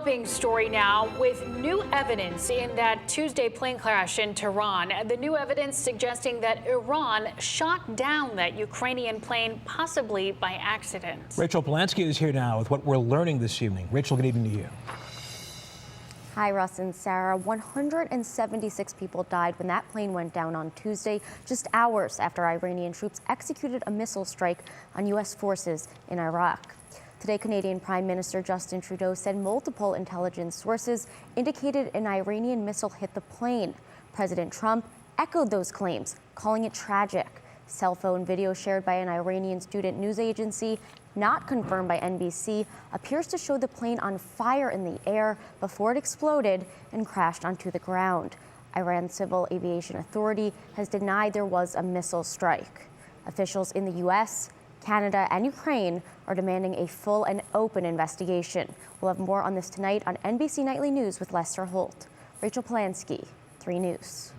Developing story now with new evidence in that Tuesday plane crash in Tehran. The new evidence suggesting that Iran shot down that Ukrainian plane, possibly by accident. Rachel Polanski is here now with what we're learning this evening. Rachel, good evening to you. Hi, Russ and Sarah. 176 people died when that plane went down on Tuesday, just hours after Iranian troops executed a missile strike on U.S. forces in Iraq. Today, Canadian Prime Minister Justin Trudeau said multiple intelligence sources indicated an Iranian missile hit the plane. President Trump echoed those claims, calling it tragic. Cell phone video shared by an Iranian student news agency, not confirmed by NBC, appears to show the plane on fire in the air before it exploded and crashed onto the ground. Iran's Civil Aviation Authority has denied there was a missile strike. Officials in the U.S., Canada, and Ukraine are demanding a full and open investigation. We'll have more on this tonight on NBC Nightly News with Lester Holt. Rachel Polanski, 3 News.